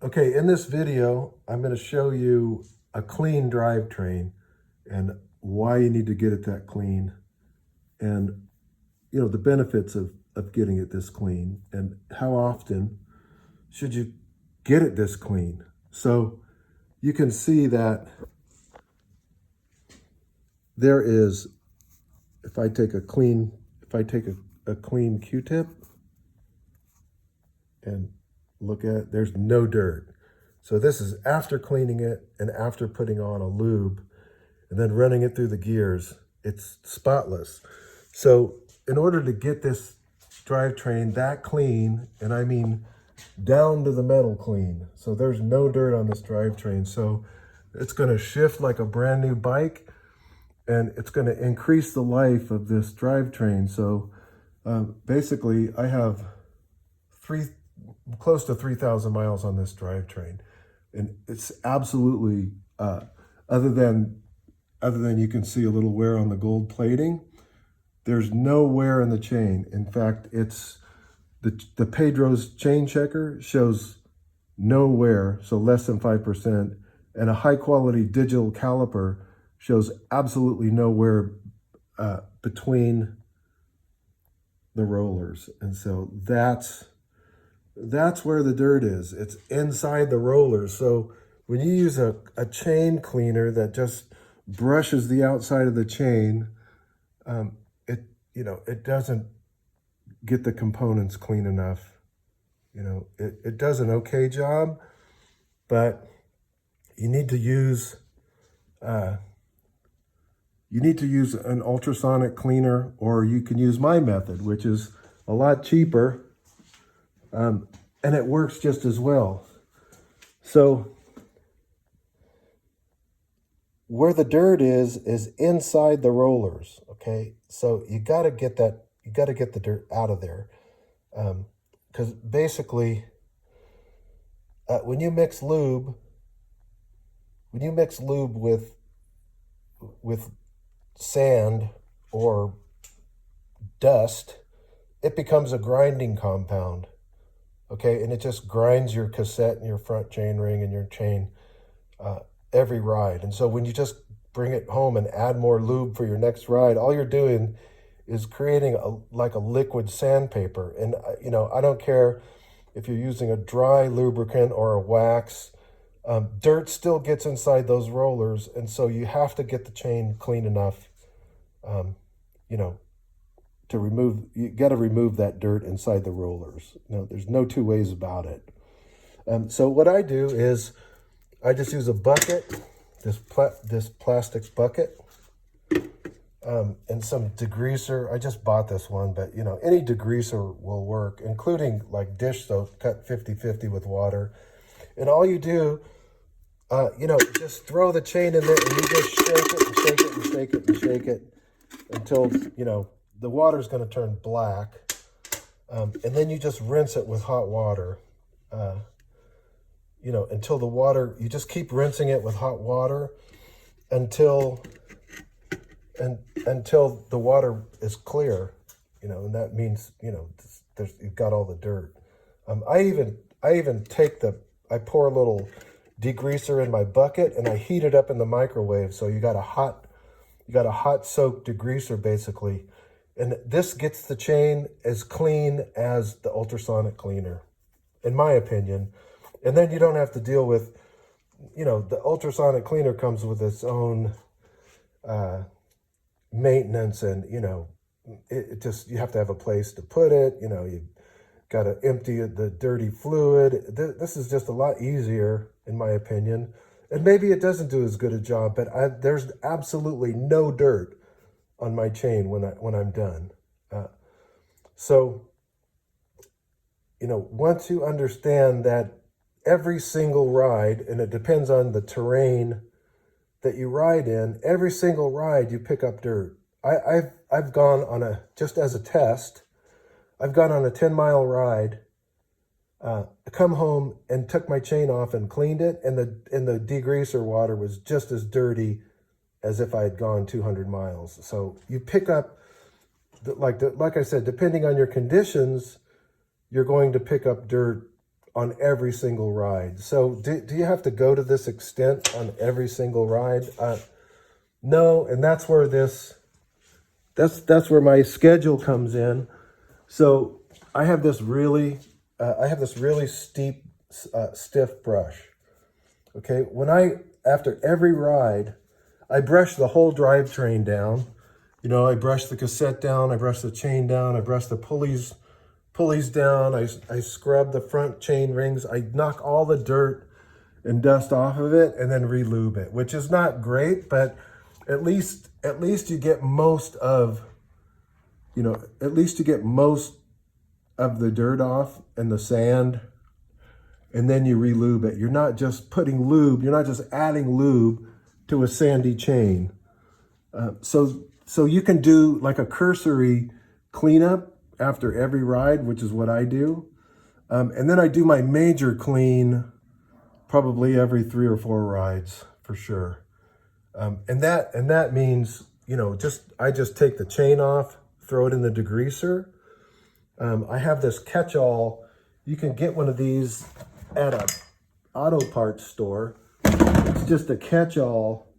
Okay, in this video, I'm going to show you a clean drivetrain and why you need to get it that clean and, the benefits of getting it this clean and how often should you get it this clean. So you can see that there is, if I take a clean Q-tip and look at it, there's no dirt. So this is after cleaning it and after putting on a lube and then running it through the gears. It's spotless. So in order to get this drivetrain that clean, and I mean down to the metal clean, so there's no dirt on this drivetrain, so it's going to shift like a brand new bike, and it's going to increase the life of this drivetrain. So basically I have close to 3,000 miles on this drivetrain, and it's absolutely other than you can see a little wear on the gold plating, there's no wear in the chain. In fact, it's the Pedro's chain checker shows no wear, so less than 5%, and a high quality digital caliper shows absolutely no wear between the rollers. And so that's where the dirt is. It's inside the rollers. So when you use a chain cleaner that just brushes the outside of the chain, it doesn't get the components clean enough. It does an okay job, but you need to use an ultrasonic cleaner, or you can use my method, which is a lot cheaper, and it works just as well. So where the dirt is inside the rollers. Okay, so you got to get the dirt out of there, because basically when you mix lube with sand or dust, it becomes a grinding compound. Okay, and it just grinds your cassette and your front chain ring and your chain every ride. And so when you just bring it home and add more lube for your next ride, all you're doing is creating a liquid sandpaper. And I don't care if you're using a dry lubricant or a wax, dirt still gets inside those rollers, and so you have to get the chain clean enough, to remove. You got to remove that dirt inside the rollers. There's no two ways about it. So what I do is I just use a bucket, this plastic bucket, and some degreaser. I just bought this one, but any degreaser will work, including like dish soap cut 50-50 with water. And all you do, just throw the chain in there, and you just shake it and shake it and shake it and shake it until the water's going to turn black, and then you just rinse it with hot water. Until the water, you just keep rinsing it with hot water until the water is clear, and that means, you've got all the dirt. I even I pour a little degreaser in my bucket and I heat it up in the microwave. So you got a hot soaked degreaser basically. And this gets the chain as clean as the ultrasonic cleaner, in my opinion. And then you don't have to deal with, the ultrasonic cleaner comes with its own maintenance, and, it just, you have to have a place to put it. You got to empty the dirty fluid. This is just a lot easier, in my opinion. And maybe it doesn't do as good a job, but there's absolutely no dirt on my chain when I'm done. So, once you understand that every single ride, and it depends on the terrain that you ride in, every single ride you pick up dirt. I've gone just as a test, I've gone on a 10-mile ride, come home and took my chain off and cleaned it, and the degreaser water was just as dirty as if I had gone 200 miles. So you pick up, like I said, depending on your conditions, you're going to pick up dirt on every single ride. So do you have to go to this extent on every single ride? No, and that's where that's where my schedule comes in. So I have this really steep, stiff brush. Okay, after every ride, I brush the whole drivetrain down. You know, I brush the cassette down, I brush the chain down, I brush the pulleys down, I scrub the front chain rings, I knock all the dirt and dust off of it, and then re-lube it, which is not great, but at least you get most of, the dirt off and the sand, and then you re-lube it. You're not just adding lube to a sandy chain. So you can do like a cursory cleanup after every ride, which is what I do. And then I do my major clean probably every 3 or 4 rides for sure. And that means, I just take the chain off, throw it in the degreaser. I have this catch-all. You can get one of these at a auto parts store. It's just a catch-all,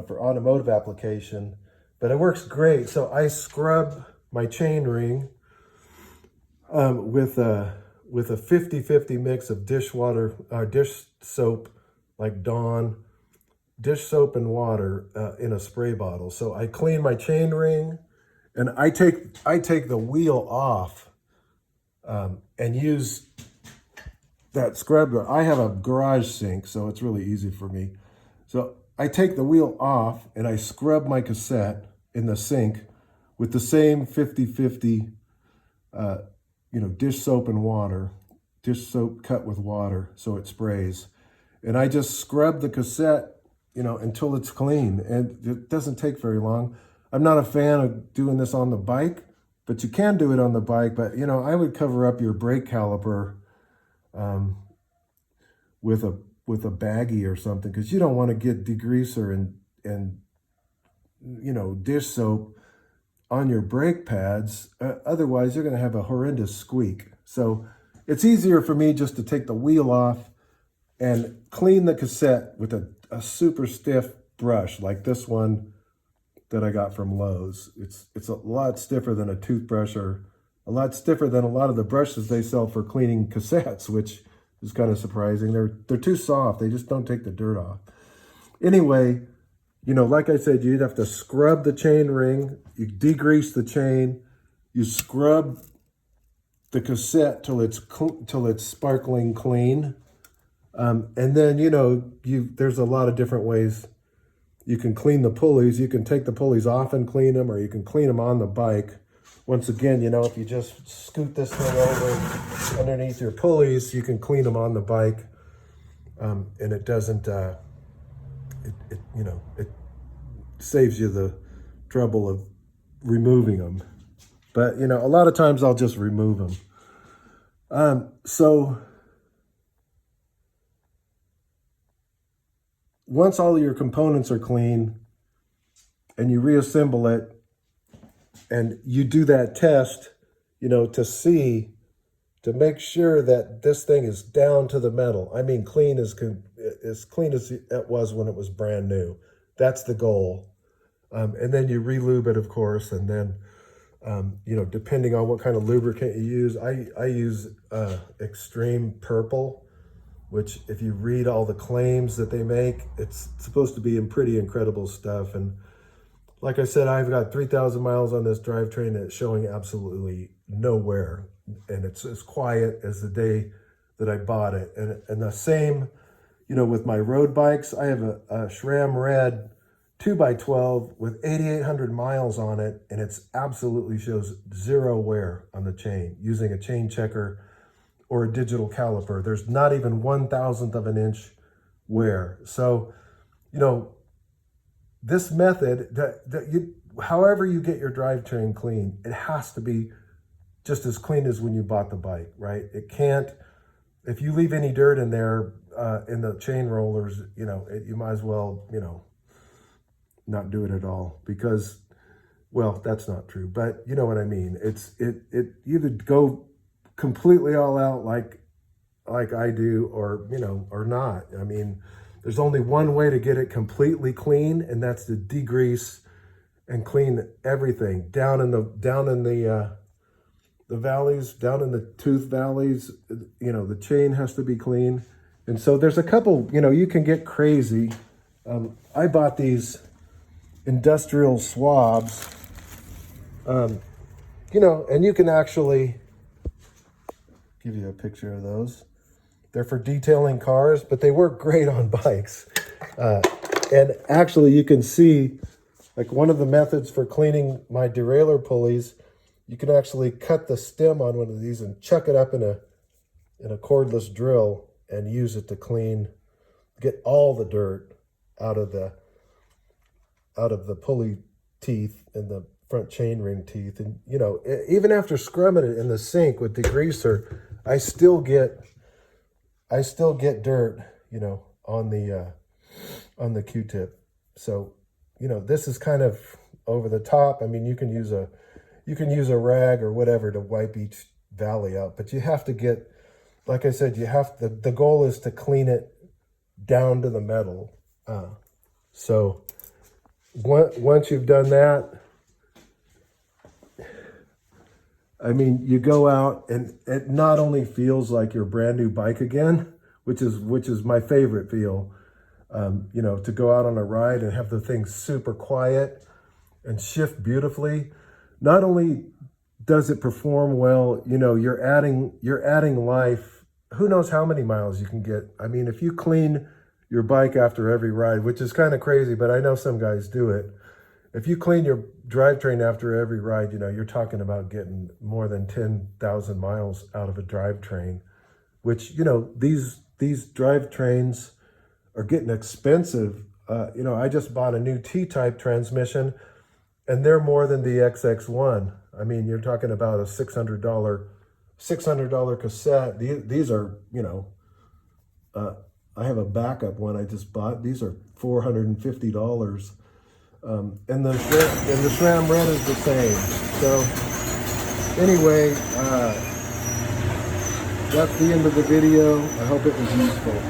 for automotive application, but it works great. So I scrub my chain ring with a 50-50 mix of dish soap, like Dawn, dish soap and water in a spray bottle. So I clean my chain ring, and I take the wheel off and use that scrubber. I have a garage sink, so it's really easy for me. So I take the wheel off and I scrub my cassette in the sink with the same 50-50, dish soap and water, dish soap cut with water so it sprays. And I just scrub the cassette, until it's clean. And it doesn't take very long. I'm not a fan of doing this on the bike, but you can do it on the bike. But, I would cover up your brake caliper with a baggie or something, because you don't want to get degreaser and dish soap on your brake pads. Otherwise, you're going to have a horrendous squeak. So it's easier for me just to take the wheel off and clean the cassette with a super stiff brush like this one that I got from Lowe's. It's a lot stiffer than a toothbrush, or a lot stiffer than a lot of the brushes they sell for cleaning cassettes, which is kind of surprising. They're too soft. They just don't take the dirt off. Anyway, like I said, you'd have to scrub the chain ring. You degrease the chain. You scrub the cassette till it's sparkling clean. And then, there's a lot of different ways you can clean the pulleys. You can take the pulleys off and clean them, or you can clean them on the bike. Once again, if you just scoot this thing over underneath your pulleys, you can clean them on the bike. And it doesn't, it saves you the trouble of removing them. But, a lot of times I'll just remove them. So once all of your components are clean and you reassemble it, and you do that test, to make sure that this thing is down to the metal. I mean, clean as it was when it was brand new. That's the goal. And then you re-lube it, of course, and then, depending on what kind of lubricant you use, I use Extreme Purple, which, if you read all the claims that they make, it's supposed to be in pretty incredible stuff. And like I said, I've got 3,000 miles on this drivetrain, and it's showing absolutely no wear. And it's as quiet as the day that I bought it. And the same, with my road bikes. I have a SRAM Red 2x12 with 8,800 miles on it, and it's absolutely shows zero wear on the chain using a chain checker or a digital caliper. There's not even 1,000th of an inch wear. So, this method, however you get your drivetrain clean, it has to be just as clean as when you bought the bike, right? It can't, if you leave any dirt in there, in the chain rollers, you might as well, not do it at all, because, well, that's not true, but you know what I mean. You either go completely all out like I do, or, you know, or not. I mean, there's only one way to get it completely clean, and that's to degrease and clean everything down in the valleys, down in the tooth valleys. You know, the chain has to be clean. And so there's a couple, you know, you can get crazy. I bought these industrial swabs, you know, and you can actually give you a picture of those. They're for detailing cars, but they work great on bikes. And actually you can see, like, one of the methods for cleaning my derailleur pulleys, you can actually cut the stem on one of these and chuck it up in a cordless drill and use it to clean, get all the dirt out of the pulley teeth and the front chainring teeth. And, you know, even after scrubbing it in the sink with degreaser, I still get dirt, you know, on the Q-tip. So, you know, this is kind of over the top. I mean, you can use a rag or whatever to wipe each valley out, but you have to get, like I said, the goal is to clean it down to the metal. So once you've done that, I mean, you go out and it not only feels like your brand new bike again, which is my favorite feel, you know, to go out on a ride and have the thing super quiet and shift beautifully. Not only does it perform well, you know, you're adding life. Who knows how many miles you can get. I mean, if you clean your bike after every ride, which is kind of crazy, but I know some guys do it. If you clean your drivetrain after every ride, you know, you're talking about getting more than 10,000 miles out of a drivetrain, which, you know, these drivetrains are getting expensive. You know, I just bought a new T-type transmission, and they're more than the XX1. I mean, you're talking about a $600 cassette. These are, you know, I have a backup one I just bought. These are $450. And the SRAM red is the same. So anyway, that's the end of the video. I hope it was useful.